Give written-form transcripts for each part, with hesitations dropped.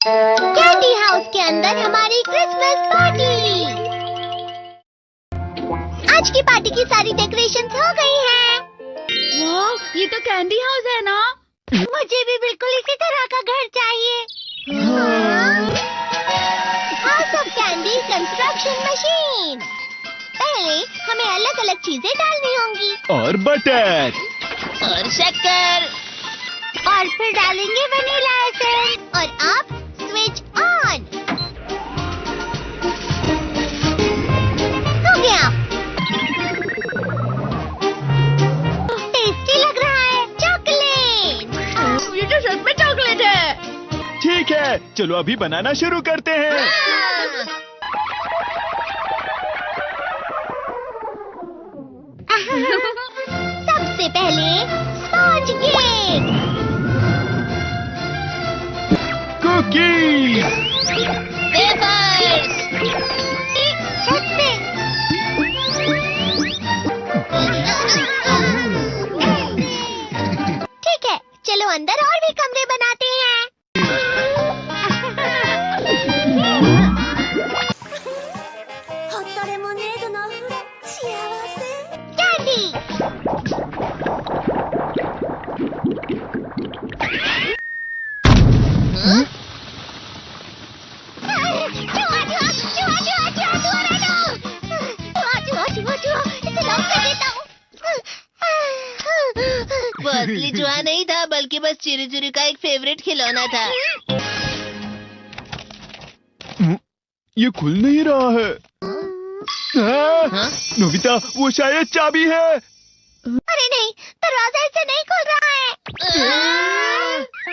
Candy house के अंदर हमारी क्रिसमस पार्टी। आज की पार्टी की सारी डेकोरेशंस हो गई हैं। वाह, ये तो कैंडी हाउस है ना? मुझे भी बिल्कुल इसी तरह का घर चाहिए। House of candy construction machine. पहले हमें अलग अलग चीजें डालनी होंगी और बटर और शक्कर, और फिर डालेंगे वनीला एसेंस और अब स्विच ऑन। हो गया। टेस्टी लग रहा है। चॉकलेट। ये तो सच में चॉकलेट है। ठीक है, चलो अभी बनाना शुरू करते हैं। सबसे पहले स्पॉन्ज केक, कुकीज, वेफर्स, छत पे। ठीक है, चलो अंदर और भी कमरे बनाते हैं। कैंडी। वो असली चूहा नहीं था, बल्कि बस चिरू चिरू का एक फेवरेट खिलौना था। ये खुल नहीं रहा है। हाँ? नोबिता, वो शायद चाबी है। अरे नहीं, दरवाजा ऐसे नहीं खुल रहा है।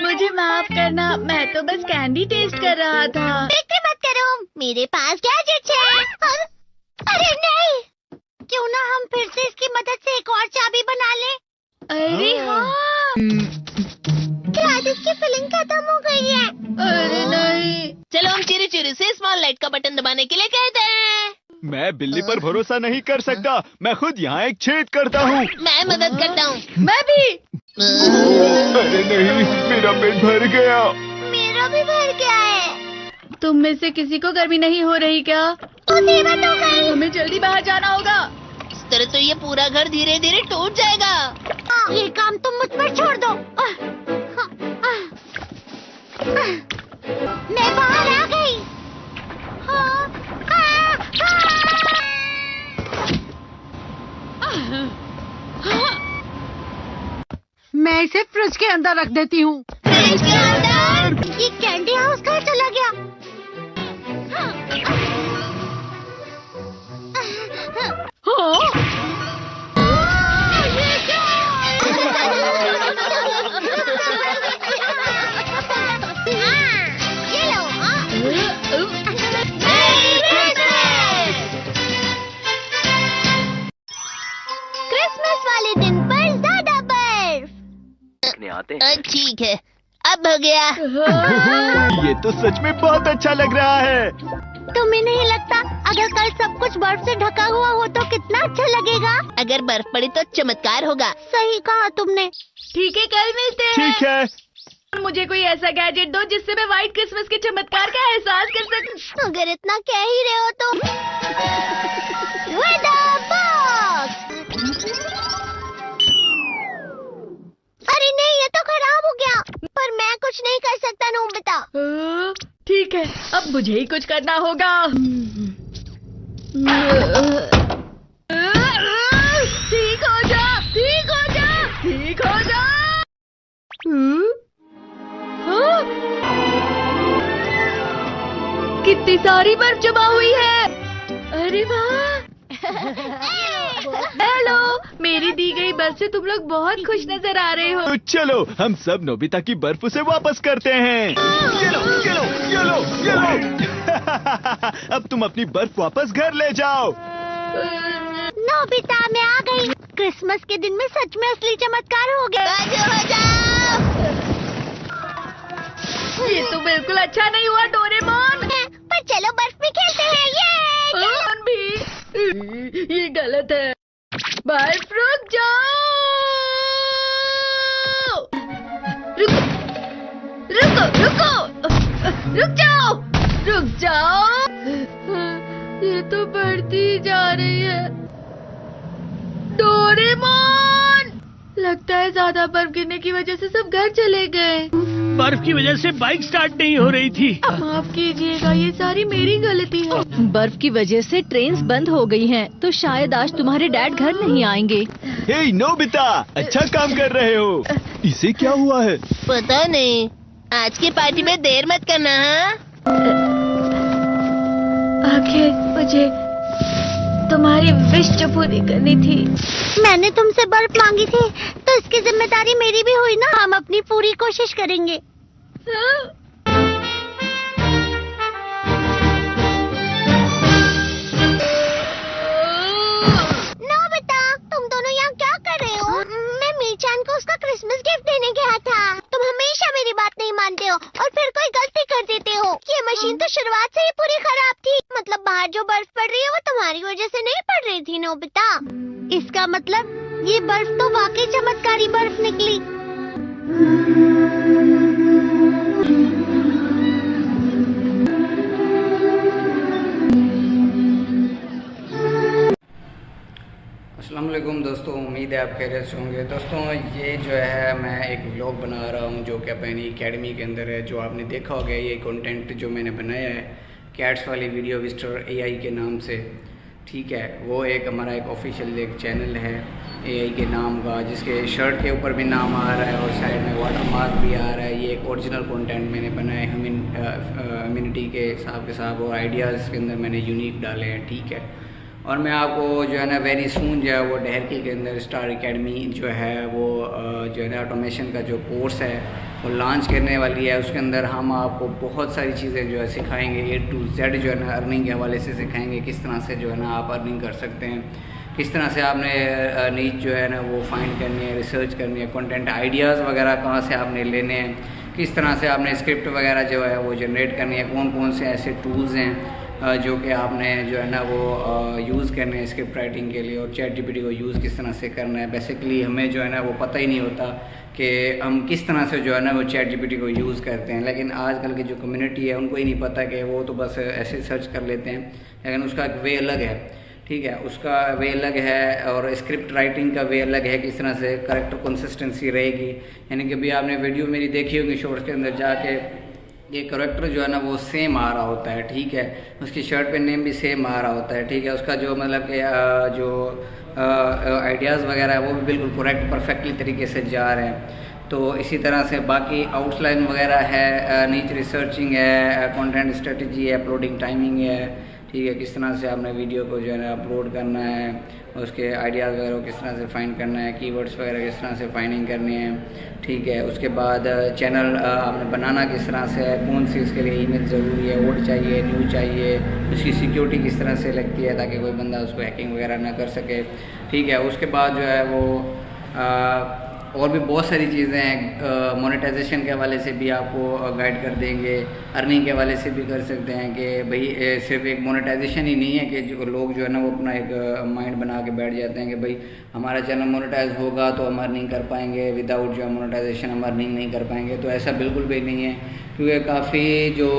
मुझे माफ करना, मैं तो बस कैंडी टेस्ट कर रहा था। फिक्र मत करो, मेरे पास गैजेट्स है। अरे नहीं, क्यों ना हम फिर से इसकी मदद से एक और चाबी बना लें। अरे हाँ। शायद इसकी फिलिंग खत्म हो गई है। अरे नहीं। चलो हम चिरू चिरू से स्मॉल लाइट का बटन दबाने के लिए कहते हैं। मैं बिल्ली पर भरोसा नहीं कर सकता। मैं खुद यहाँ एक छेद करता हूँ। मैं मदद करता हूँ। मैं भी। अरे नहीं, मेरा पेट भर गया। मेरा भी भर गया है। तुम में से किसी को गर्मी नहीं हो रही क्या? मुसीबत हो गई। हमें जल्दी बाहर जाना होगा। इस तरह तो ये पूरा घर धीरे धीरे टूट जाएगा। ये काम तुम मुझ पर छोड़ दो। मैं बाहर आ गई। मैं इसे फ्रिज के अंदर रख देती हूँ। फ्रिज के अंदर? ये कैंडी हाउस कहाँ चला गया? ये लो। क्रिसमस वाले दिन पर ज्यादा बर्फ। ठीक है, अब हो गया। ये तो सच में बहुत अच्छा लग रहा है। तुम्हें नहीं लगता अगर कल सब कुछ बर्फ से ढका हुआ हो तो कितना अच्छा लगेगा? अगर बर्फ पड़ी तो चमत्कार होगा। सही कहा तुमने। ठीक है, कल मिलते हैं। ठीक है। मुझे कोई ऐसा गैजेट दो जिससे मैं व्हाइट क्रिसमस के चमत्कार का एहसास कर सकूं। अगर इतना कह ही रहे हो तो वेदर बॉक्स। अरे नहीं, ये तो खराब हो गया। पर मैं कुछ नहीं कर सकता नोबिता। ठीक है, अब मुझे ही कुछ करना होगा। ठीक हो जा, ठीक हो जा, ठीक हो जा। हाँ? कितनी सारी बर्फ जमा हुई है। अरे वाह। हेलो, मेरी दी गई बर्फ से तुम लोग बहुत खुश नजर आ रहे हो। तो चलो हम सब नोबिता की बर्फ उसे वापस करते हैं। ये लो, ये लो, ये लो, ये लो। अब तुम अपनी बर्फ वापस घर ले जाओ। नोबिता, मैं आ गई। क्रिसमस के दिन में सच में असली चमत्कार हो गया। ये तो बिल्कुल अच्छा नहीं हुआ डोरेमोन। पर चलो बर्फ में खेलते हैं। ये डोरेमोन भी। ये गलत है। बर्फ रुक जाओ। रुको रुको रुको। रुक जाओ, रुक जाओ। ये तो बढ़ती ही जा रही है। डोरेमोन, लगता है ज्यादा बर्फ गिरने की वजह से सब घर चले गए। बर्फ की वजह से बाइक स्टार्ट नहीं हो रही थी। माफ कीजिएगा, ये सारी मेरी गलती है। बर्फ की वजह से ट्रेन्स बंद हो गई हैं, तो शायद आज तुम्हारे डैड घर नहीं आएंगे। हे नोबिता, अच्छा काम कर रहे हो। इसे क्या हुआ है? पता नहीं, आज की पार्टी में देर मत करना। हाँ, आखिर मुझे तुम्हारी विश जो पूरी करनी थी। मैंने तुमसे बर्फ मांगी थी, तो इसकी जिम्मेदारी मेरी भी हुई ना। हम अपनी पूरी कोशिश करेंगे। नोबिता, तुम दोनों यहाँ क्या कर रहे हो? मैं मीरचान को उसका क्रिसमस गिफ्ट देने गया था। तुम हमेशा मेरी बात नहीं मानते हो और फिर कोई गलती कर देते हो। ये मशीन तो शुरुआत से ही पूरी खराब थी। मतलब बाहर जो बर्फ पड़ रही है वो तुम्हारी वजह से नहीं पड़ रही थी नोबिता। इसका मतलब ये बर्फ तो वाकई चमत्कारी बर्फ निकली। अस्सलाम वालेकुम दोस्तों, उम्मीद है आप खैरियत से होंगे। दोस्तों, ये जो है मैं एक व्लॉग बना रहा हूँ जो कि अपनी एकेडमी के अंदर है। जो आपने देखा होगा, ये कंटेंट जो मैंने बनाया है कैट्स वाली वीडियो विस्टर AI के नाम से, ठीक है। वो एक हमारा एक ऑफिशियल एक चैनल है AI के नाम का, जिसके शर्ट के ऊपर भी नाम आ रहा है और साइड में वाटर मार्क भी आ रहा है। ये एक ओरिजिनल कंटेंट मैंने बनाया है ह्यूमैनिटी के साथ और आइडियाज़ के अंदर मैंने यूनिक डाले हैं, ठीक है। और मैं आपको जो है ना वेरी सून जो है वो डहरकी के अंदर स्टार एकेडमी जो है वो जो है ना ऑटोमेशन का जो कोर्स है वो लॉन्च करने वाली है। उसके अंदर हम आपको बहुत सारी चीज़ें जो है सिखाएंगे, A to Z जो है ना अर्निंग के हवाले से सिखाएंगे। किस तरह से जो है ना आप अर्निंग कर सकते हैं, किस तरह से आपने नीच जो है ना वो फाइंड करनी है, रिसर्च करनी है, कंटेंट आइडियाज़ वगैरह कहाँ से आपने लेने हैं, किस तरह से आपने स्क्रिप्ट वगैरह जो है वो जनरेट करनी है, कौन कौन से ऐसे टूल्स हैं जो कि आपने जो है ना वो यूज़ करने हैं स्क्रिप्ट राइटिंग के लिए, और ChatGPT को यूज़ किस तरह से करना है। बेसिकली हमें जो है ना वो पता ही नहीं होता कि हम किस तरह से जो है ना वो ChatGPT को यूज़ करते हैं। लेकिन आजकल की जो कम्युनिटी है उनको ही नहीं पता कि वो तो बस ऐसे सर्च कर लेते हैं, लेकिन उसका एक वे अलग है, ठीक है। उसका वे अलग है और स्क्रिप्ट राइटिंग का वे अलग है। किस तरह से करेक्टर कंसिस्टेंसी रहेगी, यानी कि अभी आपने वीडियो मेरी देखी होगी शॉर्ट्स के अंदर जाके, ये करेक्टर जो है ना वो सेम आ रहा होता है, ठीक है। उसकी शर्ट पे नेम भी सेम आ रहा होता है, ठीक है। उसका जो मतलब कि जो आइडियाज़ वगैरह है वो भी बिल्कुल करेक्ट परफेक्टली तरीके से जा रहे हैं। तो इसी तरह से बाकी आउटलाइन वगैरह है, नीच रिसर्चिंग है, कंटेंट स्ट्रेटजी है, अपलोडिंग टाइमिंग है, ठीक है। किस तरह से आपने वीडियो को जो है ना अपलोड करना है, उसके आइडियाज़ वगैरह किस तरह से फाइंड करना है, कीवर्ड्स वगैरह किस तरह से फाइंडिंग करनी है, ठीक है। उसके बाद चैनल आपने बनाना किस तरह से है, कौन सी इसके लिए ईमेल ज़रूरी है, ओड चाहिए, न्यू चाहिए, उसकी सिक्योरिटी किस तरह से लगती है ताकि कोई बंदा उसको हैकिंग वगैरह ना कर सके, ठीक है। उसके बाद जो है वो और भी बहुत सारी चीज़ें हैं। मोनेटाइजेशन के हवाले से भी आपको गाइड कर देंगे, अर्निंग के हवाले से भी कर सकते हैं कि भाई सिर्फ एक मोनेटाइजेशन ही नहीं है कि जो लोग जो है ना वो अपना एक माइंड बना के बैठ जाते हैं कि भाई हमारा चैनल मोनेटाइज होगा तो हम अर्निंग कर पाएंगे, विदाउट जो है मोनेटाइजेशन हम अर्निंग नहीं कर पाएंगे। तो ऐसा बिल्कुल भी नहीं है, क्योंकि काफ़ी जो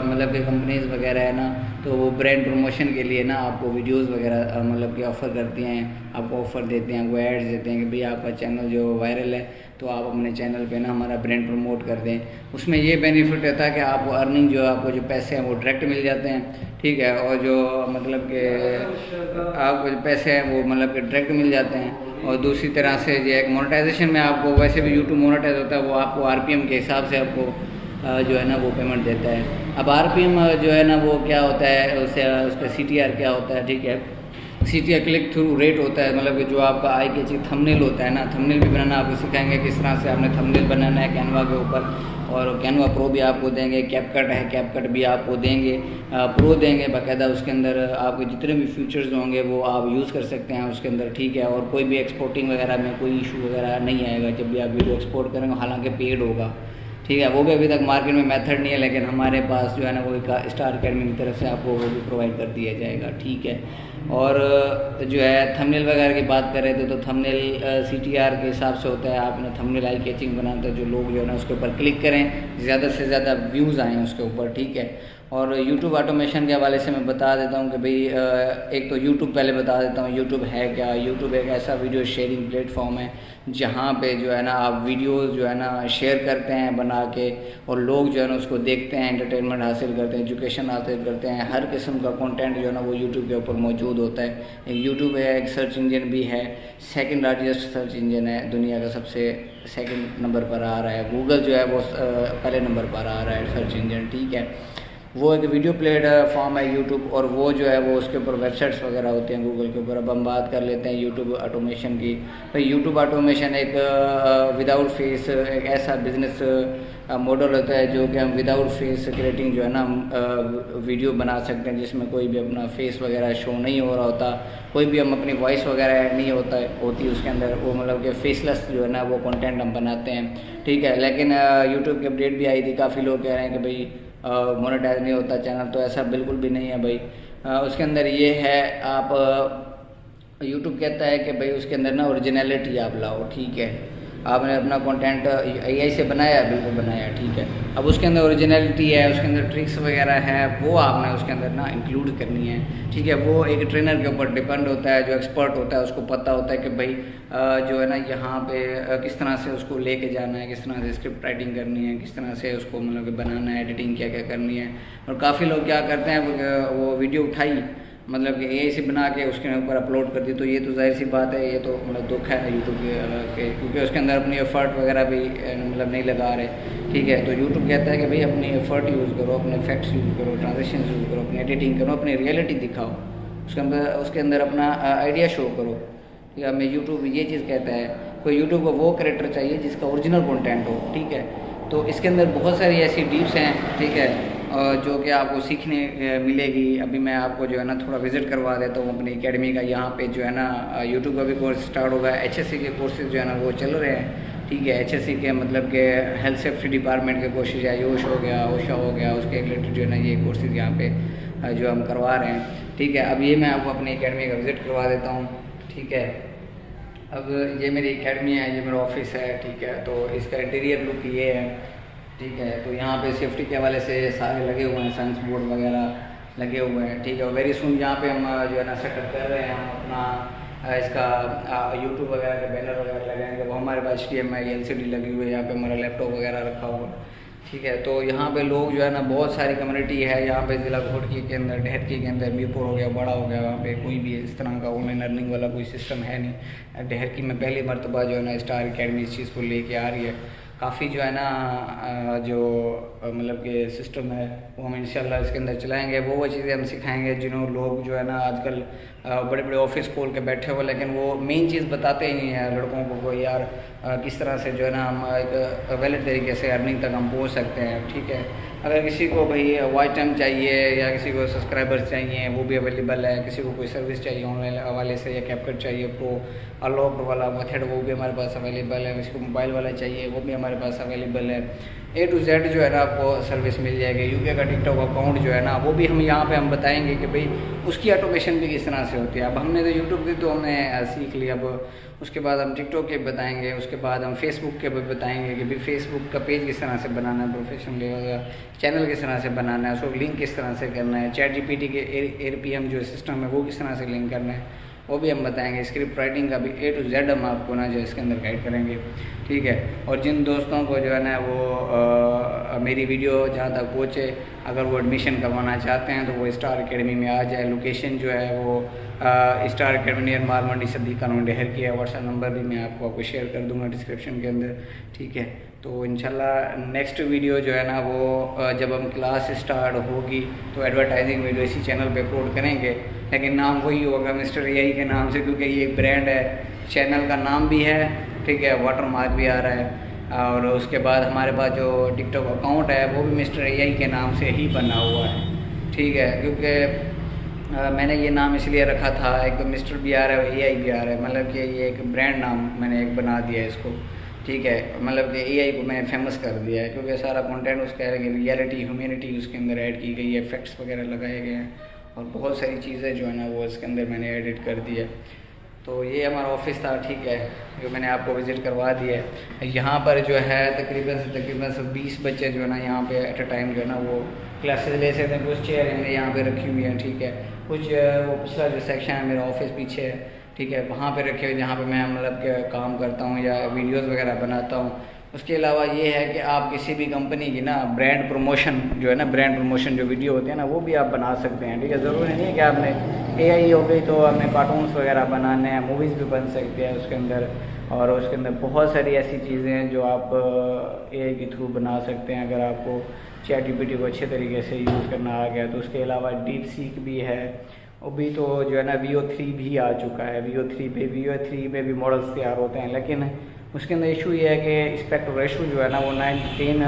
मतलब कि कंपनीज़ वगैरह है ना, तो वो ब्रांड प्रमोशन के लिए ना आपको वीडियोस वगैरह मतलब कि ऑफ़र करती हैं, आपको ऑफ़र देते हैं, आपको एड्स देते हैं कि भाई आपका चैनल जो वायरल है तो आप अपने चैनल पे ना हमारा ब्रांड प्रमोट कर दें। उसमें ये बेनिफिट रहता है कि आपको अर्निंग जो है आपको जो पैसे हैं वो डायरेक्ट मिल जाते हैं, ठीक है। और जो मतलब कि आपको जो पैसे हैं वो मतलब कि डायरेक्ट मिल जाते हैं। और दूसरी तरह से जो एक मोनेटाइजेशन में आपको वैसे भी यूट्यूब मोनेटाइज होता है, वो आपको RPM के हिसाब से आपको जो है ना वो पेमेंट देता है। अब RPM जो है ना वो क्या होता है, उसका CTR क्या होता है, ठीक है। CTR क्लिक थ्रू रेट होता है, मतलब कि जो आपका आई के चीज थंबनेल होता है ना, थंबनेल भी बनाना आपको सिखाएंगे किस तरह से आपने थंबनेल बनाना है कैनवा के ऊपर। और कैनवा प्रो भी आपको देंगे, कैपकट है कैपकट भी आपको देंगे, प्रो देंगे बाकायदा। उसके अंदर आपको जितने भी फीचर्स होंगे वो आप यूज़ कर सकते हैं उसके अंदर, ठीक है। और कोई भी एक्सपोर्टिंग वगैरह में कोई इशू वगैरह नहीं आएगा जब भी आप वीडियो एक्सपोर्ट करेंगे, हालांकि पेड होगा, ठीक है। वो भी अभी तक मार्केट में मेथड नहीं है, लेकिन हमारे पास जो है ना वो एक स्टार एकेडमी की तरफ से आपको वो भी प्रोवाइड कर दिया जाएगा, ठीक है। और जो है थंबनेल वगैरह की बात कर रहे थे तो थंबनेल CTR के हिसाब से होता है। आपने थंबनेल आई कैचिंग बनाता है, जो लोग जो है ना उसके ऊपर क्लिक करें, ज़्यादा से ज़्यादा व्यूज़ आएँ उसके ऊपर, ठीक है। और YouTube ऑटोमेशन के हवाले से मैं बता देता हूँ कि भाई एक तो YouTube पहले बता देता हूँ YouTube है क्या। YouTube एक ऐसा वीडियो शेयरिंग प्लेटफॉर्म है जहाँ पे जो है ना आप वीडियोस जो है ना शेयर करते हैं बना के, और लोग जो है ना उसको देखते हैं, एंटरटेनमेंट हासिल करते हैं, एजुकेशन हासिल करते हैं। हर किस्म का कंटेंट जो है ना वो YouTube के ऊपर मौजूद होता है। एक YouTube है, एक सर्च इंजन भी है, सेकंड लार्जेस्ट सर्च इंजन है दुनिया का, सबसे सेकंड नंबर पर आ रहा है। गूगल जो है वो पहले नंबर पर आ रहा है सर्च इंजन, ठीक है। वो एक वीडियो प्लेटफॉर्म है YouTube, और वो जो है वो उसके ऊपर वेबसाइट्स वगैरह होते हैं गूगल के ऊपर। अब हम बात कर लेते हैं YouTube ऑटोमेशन की। तो YouTube ऑटोमेशन एक विदाउट फेस एक ऐसा बिजनेस मॉडल होता है जो कि हम विदाउट फेस क्रिएटिंग जो है ना वीडियो बना सकते हैं, जिसमें कोई भी अपना फेस वगैरह शो नहीं हो रहा होता, कोई भी हम अपनी वॉइस वगैरह ऐड नहीं होती उसके अंदर। वो मतलब कि फेसलेस जो है ना वो कंटेंट हम बनाते हैं, ठीक है। लेकिन YouTube की अपडेट भी आई थी, काफ़ी लोग कह रहे हैं कि भाई मोनेटाइज नहीं होता चैनल, तो ऐसा बिल्कुल भी नहीं है भाई। उसके अंदर ये है, आप YouTube कहता है कि भाई उसके अंदर ना ओरिजिनलिटी आप लाओ, ठीक है। आपने अपना कंटेंट AI से बनाया, बिल्कुल बनाया, ठीक है। अब उसके अंदर ओरिजिनलिटी है, उसके अंदर ट्रिक्स वगैरह है, वो आपने उसके अंदर ना इंक्लूड करनी है, ठीक है। वो एक ट्रेनर के ऊपर डिपेंड होता है, जो एक्सपर्ट होता है उसको पता होता है कि भाई जो है ना यहाँ पे किस तरह से उसको लेके जाना है, किस तरह से स्क्रिप्ट राइटिंग करनी है, किस तरह से उसको मतलब कि बनाना है, एडिटिंग क्या क्या करनी है। और काफ़ी लोग क्या करते हैं, वो वीडियो उठाई मतलब कि AI से बना के उसके ऊपर अपलोड कर दी, तो ये तो जाहिर सी बात है, ये तो मतलब दुख है YouTube के, क्योंकि उसके अंदर अपनी एफर्ट वगैरह भी मतलब नहीं लगा रहे, ठीक है। तो YouTube कहता है कि भाई अपनी एफर्ट यूज़ करो, अपने फैक्ट्स यूज़ करो, ट्रांजेक्शन यूज़ करो, अपनी एडिटिंग करो, अपनी रियलिटी दिखाओ, उसके अंदर अपना आइडिया शो करो। या मैं YouTube ये चीज़ कहता है, कोई YouTube को वो कैरेक्टर चाहिए जिसका ओरिजिनल कंटेंट हो, ठीक है। तो इसके अंदर बहुत सारी ऐसी टिप्स हैं, ठीक है, जो कि आपको सीखने मिलेगी। अभी मैं आपको जो है ना थोड़ा विज़िट करवा देता हूँ अपनी एकेडमी का। यहाँ पे जो है ना YouTube का भी कोर्स स्टार्ट होगा, HSC के कोर्सेज जो है ना वो चल रहे हैं, ठीक है। HSC के मतलब के हेल्थ सेफ्टी डिपार्टमेंट के कोर्सेज है, आयुष हो गया, ओशा हो गया, उसके रिलेटेड जो है ना ये कोर्सेज यहाँ पे जो हम करवा रहे हैं, ठीक है। अब ये मैं आपको अपनी एकेडमी का विज़िट करवा देता हूँ, ठीक है। अब ये मेरी एकेडमी है, ये मेरा ऑफिस है, ठीक है। तो इसका इंटीरियर लुक ये है, ठीक है। तो यहाँ पे सेफ्टी के हवाले से सारे लगे हुए हैं, सेंस बोर्ड वगैरह लगे हुए हैं, ठीक है। वेरी सुन यहाँ पे हम जो है ना सेटअप कर रहे हैं, हम अपना इसका YouTube वगैरह के बैनर वगैरह लगाएंगे। वो हमारे पास HDMI LCD लगी हुई है, यहाँ पे हमारा लैपटॉप वगैरह रखा हुआ, ठीक है। तो यहाँ पे लोग जो है ना बहुत सारी कम्युनिटी है यहाँ पे, ज़िला घोटकी के अंदर, ढेरकी के अंदर, मीरपुर हो गया, बड़ा हो गया, वहाँ पे कोई भी इस तरह का ऑनलाइन अर्निंग वाला कोई सिस्टम है नहीं। ढेरकी में पहली मरतबा जो है ना स्टार एकेडमी इस चीज़ को लेके आ रही है। काफ़ी जो है ना जो मतलब कि सिस्टम है वो हम इंशाल्लाह इसके अंदर चलाएंगे। वो चीज़ें हम सिखाएंगे जिन्होंने लोग जो है ना आजकल बड़े बड़े ऑफिस खोल के बैठे हुए, लेकिन वो मेन चीज़ बताते ही नहीं है लड़कों को यार किस तरह से जो है ना हम एक वैलिड तरीके से अर्निंग तक हम पहुँच सकते हैं, ठीक है। अगर किसी को भाई वॉच टाइम चाहिए या किसी को सब्सक्राइबर्स चाहिए वो भी अवेलेबल है, किसी को कोई सर्विस चाहिए ऑनलाइन हवाले से या कैपकट चाहिए प्रो अनलॉक्ड वाला मेथड वो भी हमारे पास अवेलेबल है, किसी को मोबाइल वाला चाहिए वो भी हमारे पास अवेलेबल है। A to Z जो है ना आपको सर्विस मिल जाएगी। UK का टिकटॉक अकाउंट जो है ना वो भी हम यहाँ पे हम बताएंगे कि भाई उसकी ऑटोमेशन भी किस तरह से होती है। अब हमने तो यूट्यूब की तो हमने सीख लिया, अब उसके बाद हम टिकटॉक के बताएंगे, उसके बाद हम फेसबुक के भी बताएंगे कि भाई फेसबुक का पेज किस तरह से बनाना है, प्रोफेशनल लेवल का चैनल किस तरह से बनाना है, उसको लिंक किस तरह से करना है, ChatGPT के ARPM जो सिस्टम है वो किस तरह से लिंक करना है वो भी हम बताएंगे। स्क्रिप्ट राइटिंग का भी A to Z हम आपको ना जो इसके अंदर गाइड करेंगे, ठीक है। और जिन दोस्तों को जो है ना वो मेरी वीडियो जहाँ तक पहुँचे, अगर वो एडमिशन करवाना चाहते हैं तो वो स्टार एकेडमी में आ जाए। लोकेशन जो है वो स्टार एकेडमी नियर माल मंडी सद्दीक कॉलोनी ढेर की है। व्हाट्सएप नंबर भी मैं आपको शेयर कर दूँगा डिस्क्रिप्शन के अंदर, ठीक है। तो इंशाल्लाह नेक्स्ट वीडियो जो है ना वो जब हम क्लास स्टार्ट होगी तो एडवर्टाइजिंग वीडियो इसी चैनल पे अपलोड करेंगे, लेकिन नाम वही होगा मिस्टर AI के नाम से, क्योंकि ये एक ब्रांड है, चैनल का नाम भी है, ठीक है, वाटर मार्क भी आ रहा है। और उसके बाद हमारे पास जो टिकटॉक अकाउंट है वो भी मिस्टर AI के नाम से ही बना हुआ है, ठीक है। क्योंकि मैंने ये नाम इसलिए रखा था, एक तो मिस्टर भी आ रहा है और AI भी आ रहा है, मतलब कि ये एक ब्रांड नाम मैंने एक बना दिया है इसको, ठीक है। मतलब कि AI को मैंने फेमस कर दिया है क्योंकि सारा कंटेंट उसका है, रियलिटी ह्यूमैनिटी उसके अंदर ऐड की गई है, फैक्ट्स वगैरह लगाए गए हैं और बहुत सारी चीज़ें जो है ना वो इसके अंदर मैंने एडिट कर दी है। तो ये हमारा ऑफिस था, ठीक है, जो मैंने आपको विज़िट करवा दिया है। यहाँ पर जो है तकरीबन सब 20 बच्चे जो है ना यहाँ पे एट अ टाइम जो है ना वो क्लासेस ले सकते हैं। कुछ चेयर हमने यहाँ पे रखी हुई हैं, ठीक है, कुछ वो पिछला जो सेक्शन है मेरा ऑफिस पीछे है, ठीक है, वहाँ पे रखे हुए जहाँ पे मैं मतलब के काम करता हूँ या वीडियोस वगैरह बनाता हूँ। उसके अलावा ये है कि आप किसी भी कंपनी की ना ब्रांड प्रमोशन जो है ना, ब्रांड प्रमोशन जो वीडियो होते हैं ना वो भी आप बना सकते हैं, ठीक है। ज़रूरी नहीं है कि आपने AI हो गई तो आपने कार्टून्स वगैरह बनाने हैं, मूवीज़ भी बन सकती है उसके अंदर। और उसके अंदर बहुत सारी ऐसी चीज़ें हैं जो आप AI के थ्रू बना सकते हैं अगर आपको ChatGPT को अच्छे तरीके से यूज़ करना आ गया तो। उसके अलावा DeepSeek भी है, वो भी तो जो है ना VO3 भी आ चुका है। VO3 में भी मॉडल्स तैयार होते हैं, लेकिन उसके अंदर इशू ये है कि एस्पेक्ट रेशो जो है ना वो 9:10